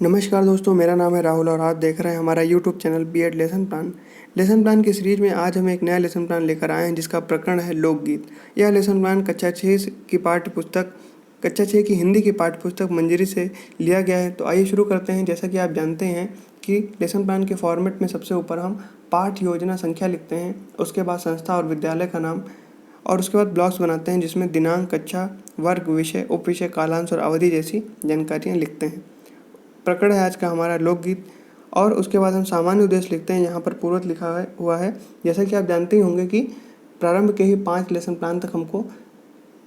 नमस्कार दोस्तों, मेरा नाम है राहुल और आप देख रहे हैं हमारा YouTube channel BEd lesson plan. Lesson plan की सीरीज में आज हम एक नया लेसन प्लान लेकर आए हैं जिसका प्रकरण है लोकगीत। यह लेसन प्लान कक्षा 6 की हिंदी की पाठ्य पुस्तक मंजरी से लिया गया है। तो आइए शुरू करते हैं। जैसा कि आप जानते हैं कि लेसन प्लान के फॉर्मेट में सबसे ऊपर हम पाठ योजना संख्या लिखते हैं, उसके बाद संस्था और विद्यालय का नाम, और उसके बाद ब्लॉक्स बनाते हैं जिसमें दिनांक, कक्षा, वर्ग, विषय, उपविषय, कालांश और अवधि जैसी जानकारियाँ लिखते हैं। प्रकरण है आज का हमारा लोकगीत। और उसके बाद हम सामान्य उद्देश्य लिखते हैं। यहाँ पर पूर्वत हुआ है। जैसा कि आप जानते ही होंगे कि प्रारंभ के ही 5 लेसन प्लान तक हमको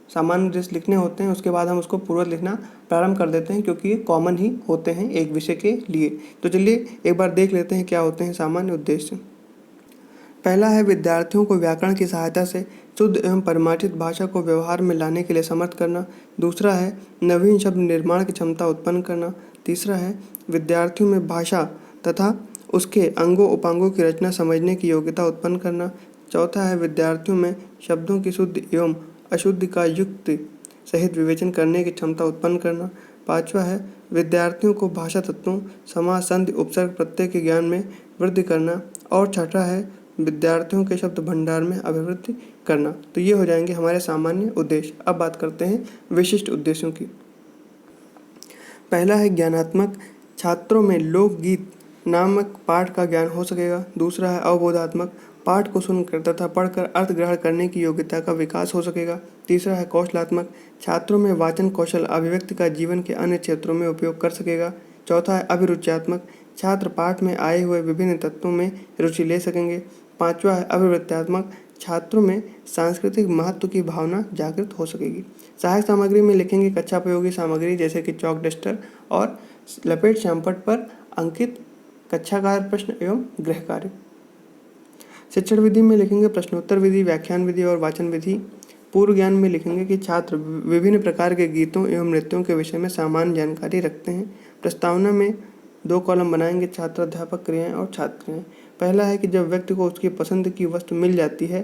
सामान्य उद्देश्य लिखने होते हैं, उसके बाद हम उसको पूर्वत लिखना प्रारंभ कर देते हैं क्योंकि ये कॉमन ही होते हैं एक विषय के लिए। तो चलिए एक बार देख लेते हैं क्या होते हैं सामान्य उद्देश्य। पहला है विद्यार्थियों को व्याकरण की सहायता से शुद्ध एवं परिमार्जित भाषा को व्यवहार में लाने के लिए समर्थ करना। दूसरा है नवीन शब्द निर्माण की क्षमता उत्पन्न करना। तीसरा है विद्यार्थियों में भाषा तथा उसके अंगों उपांगों की रचना समझने की योग्यता उत्पन्न करना। चौथा है विद्यार्थियों में शब्दों की शुद्ध एवं अशुद्ध का युक्त सहित विवेचन करने की क्षमता उत्पन्न करना। पांचवा है विद्यार्थियों को भाषा तत्वों, समास, संधि, उपसर्ग, प्रत्यय के ज्ञान में वृद्धि करना। और छठा है विद्यार्थियों के शब्द भंडार में अभिवृद्धि करना। तो ये हो जाएंगे हमारे सामान्य उद्देश्य। अब बात करते हैं विशिष्ट उद्देश्यों की। पहला है ज्ञानात्मक, छात्रों में लोकगीत नामक पाठ का ज्ञान हो सकेगा। दूसरा है अवबोधात्मक, पाठ को सुनकर तथा पढ़कर अर्थ ग्रहण करने की योग्यता का विकास हो सकेगा। तीसरा है कौशलात्मक, छात्रों में वाचन कौशल अभिव्यक्ति का जीवन के अन्य क्षेत्रों में उपयोग कर सकेगा। चौथा है अभिरुच्यात्मक, छात्र पाठ में आए हुए विभिन्न तत्वों में रुचि ले सकेंगे। पांचवा है अभिवृत्त्यात्मक, छात्रों में सांस्कृतिक महत्व की भावना जागृत हो सकेगी। सहायक सामग्री में लिखेंगे कक्षापयोगी सामग्री जैसे कि चौक, डस्टर और लपेट श्यामपट्ट पर अंकित कक्षा कार्य, प्रश्न एवं गृह कार्य। शिक्षण विधि में लिखेंगे प्रश्नोत्तर विधि, व्याख्यान विधि और वाचन विधि। पूर्व ज्ञान में लिखेंगे कि छात्र विभिन्न प्रकार के गीतों एवं नृत्यों के विषय में सामान्य जानकारी रखते हैं। प्रस्तावना में 2 कॉलम बनाएंगे, छात्र अध्यापक क्रियाएं और छात्र क्रियाएं। पहला है कि जब व्यक्ति को उसकी पसंद की वस्तु मिल जाती है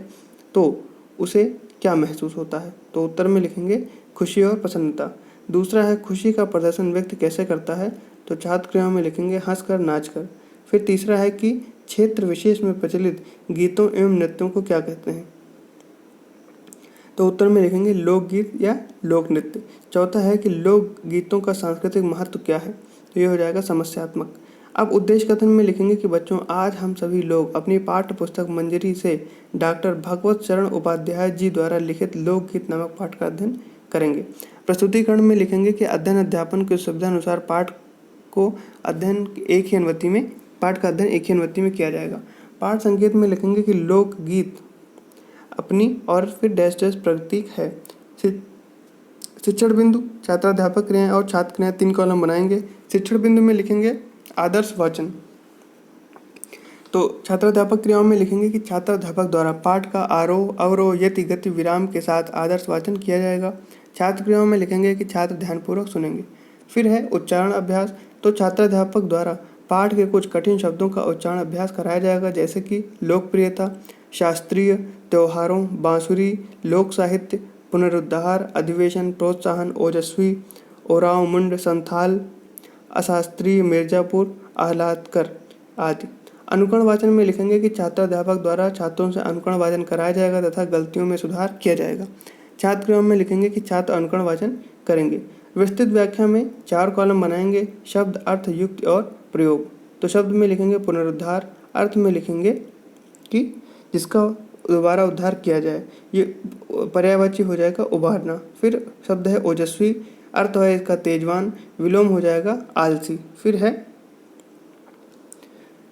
तो उसे क्या महसूस होता है। तो उत्तर में लिखेंगे खुशी और प्रसन्नता। दूसरा है खुशी का प्रदर्शन व्यक्ति कैसे करता है। तो छात्र क्रियाओं में लिखेंगे हंसकर, नाचकर। फिर तीसरा है कि क्षेत्र विशेष में प्रचलित गीतों एवं नृत्यों को क्या कहते हैं। तो उत्तर में लिखेंगे लोकगीत या लोक नृत्य। चौथा है कि लोक गीतों का सांस्कृतिक महत्व क्या है। तो ये हो जाएगा समस्यात्मक। अब उद्देश्य कथन में लिखेंगे कि बच्चों, आज हम सभी लोग अपनी पाठ्य पुस्तक मंजरी से डॉक्टर भगवत शरण उपाध्याय जी द्वारा लिखित लोकगीत नामक पाठ का अध्ययन करेंगे। प्रस्तुतिकरण में लिखेंगे कि अध्ययन अध्यापन की सुविधा अनुसार पाठ का अध्ययन एक ही अनुवृत्ति में किया जाएगा। पाठ संकेत में लिखेंगे कि लोकगीत अपनी और फिर डैश डैश प्रतीक है। शिक्षण बिंदु, छात्राध्यापक क्रियाएं और छात्र क्रियाएं 3 कॉलम बनाएंगे। शिक्षण बिंदु में लिखेंगे आदर्श वाचन। तो छात्राध्यापक क्रियाओं में लिखेंगे कि छात्राध्यापक द्वारा पाठ का आरोह, अवरोह, यति, गति, विराम के साथ आदर्श वाचन किया जाएगा। छात्र क्रियाओं में लिखेंगे कि छात्र ध्यानपूर्वक सुनेंगे। फिर है उच्चारण अभ्यास। तो छात्राध्यापक द्वारा पाठ के कुछ कठिन शब्दों का उच्चारण अभ्यास कराया जाएगा जैसे कि लोकप्रियता, शास्त्रीय, त्योहारों, बांसुरी, लोक साहित्य, पुनरुद्धार, अधिवेशन, प्रोत्साहन, ओजस्वी, ओराव मुंड, संथाल, अशास्त्रीय, मिर्जापुर, आह्लादकर आदि। अनुकरण वाचन में लिखेंगे कि छात्राध्यापक द्वारा छात्रों से अनुकरण वाचन कराया जाएगा तथा गलतियों में सुधार किया जाएगा। छात्र क्रियाओं में लिखेंगे कि छात्र अनुकरण वाचन करेंगे। विस्तृत व्याख्या में 4 कॉलम बनाएंगे, शब्द, अर्थ, युक्ति और प्रयोग। तो शब्द में लिखेंगे पुनरुद्धार, अर्थ में लिखेंगे कि जिसका दोबारा उद्धार किया जाए, ये पर्यायवाची हो जाएगा उभारना। फिर शब्द है ओजस्वी, अर्थ है इसका तेजवान, विलोम हो जाएगा आलसी। फिर है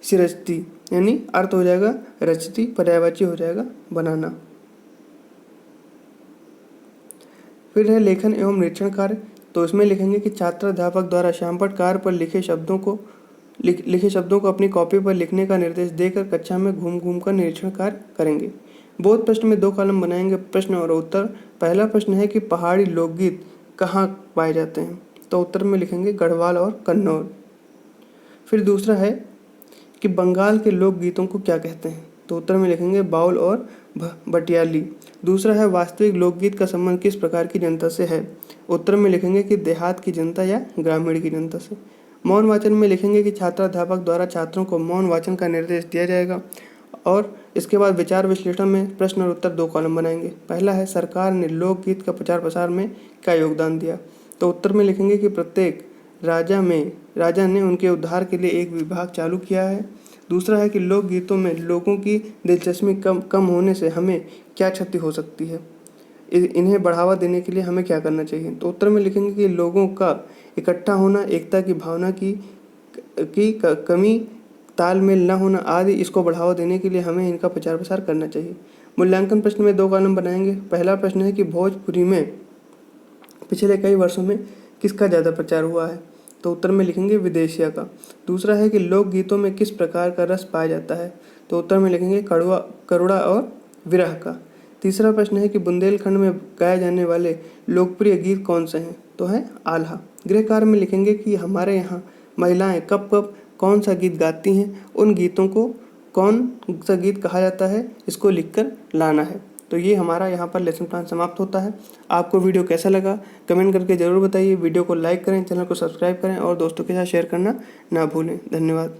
सिरचती, यानी अर्थ हो जाएगा रचती, पर्यायवाची हो जाएगा बनाना। फिर है लेखन एवं निरीक्षण कार्य। तो इसमें लिखेंगे कि छात्राध्यापक द्वारा श्यामपट्ट कार्य पर लिखे शब्दों को अपनी कॉपी पर लिखने का निर्देश देकर कक्षा में घूम घूम कर निरीक्षण कार्य करेंगे। बोध प्रश्न में 2 कॉलम बनाएंगे, प्रश्न और उत्तर। पहला प्रश्न है कि पहाड़ी लोकगीत कहाँ पाए जाते हैं। तो उत्तर में लिखेंगे गढ़वाल और कन्नौज। फिर दूसरा है कि बंगाल के लोकगीतों को क्या कहते हैं। तो उत्तर में लिखेंगे बाउल और भटियाली। दूसरा है वास्तविक लोकगीत का संबंध किस प्रकार की जनता से है। उत्तर में लिखेंगे कि देहात की जनता या ग्रामीण की जनता से। मौन वाचन में लिखेंगे कि छात्राध्यापक द्वारा छात्रों को मौन वाचन का निर्देश दिया जाएगा। और इसके बाद विचार विश्लेषण में प्रश्न और उत्तर 2 कॉलम बनाएंगे। पहला है सरकार ने लोकगीत का प्रचार प्रसार में क्या योगदान दिया। तो उत्तर में लिखेंगे कि प्रत्येक राजा ने उनके उद्धार के लिए एक विभाग चालू किया है। दूसरा है कि लोकगीतों में लोगों की दिलचस्पी कम होने से हमें क्या क्षति हो सकती है, इन्हें बढ़ावा देने के लिए हमें क्या करना चाहिए। तो उत्तर में लिखेंगे कि लोगों का इकट्ठा होना, एकता की भावना की कमी, तालमेल न होना आदि, इसको बढ़ावा देने के लिए हमें इनका प्रचार प्रसार करना चाहिए। मूल्यांकन प्रश्न में 2 कॉलम बनाएंगे। पहला प्रश्न है कि भोजपुरी में पिछले कई वर्षों में किसका ज़्यादा प्रचार हुआ है। तो उत्तर में लिखेंगे विदेशिया का। दूसरा है कि लोकगीतों में किस प्रकार का रस पाया जाता है। तो उत्तर में लिखेंगे करुणा और विरह का। तीसरा प्रश्न है कि बुंदेलखंड में गाए जाने वाले लोकप्रिय गीत कौन से हैं। तो है आल्हा। गृह कार्य में लिखेंगे कि हमारे यहाँ महिलाएं कब कब कौन सा गीत गाती हैं, उन गीतों को कौन सा गीत कहा जाता है, इसको लिखकर लाना है। तो ये हमारा यहाँ पर लेसन प्लान समाप्त होता है। आपको वीडियो कैसा लगा कमेंट करके ज़रूर बताइए। वीडियो को लाइक करें, चैनल को सब्सक्राइब करें और दोस्तों के साथ शेयर करना ना भूलें। धन्यवाद।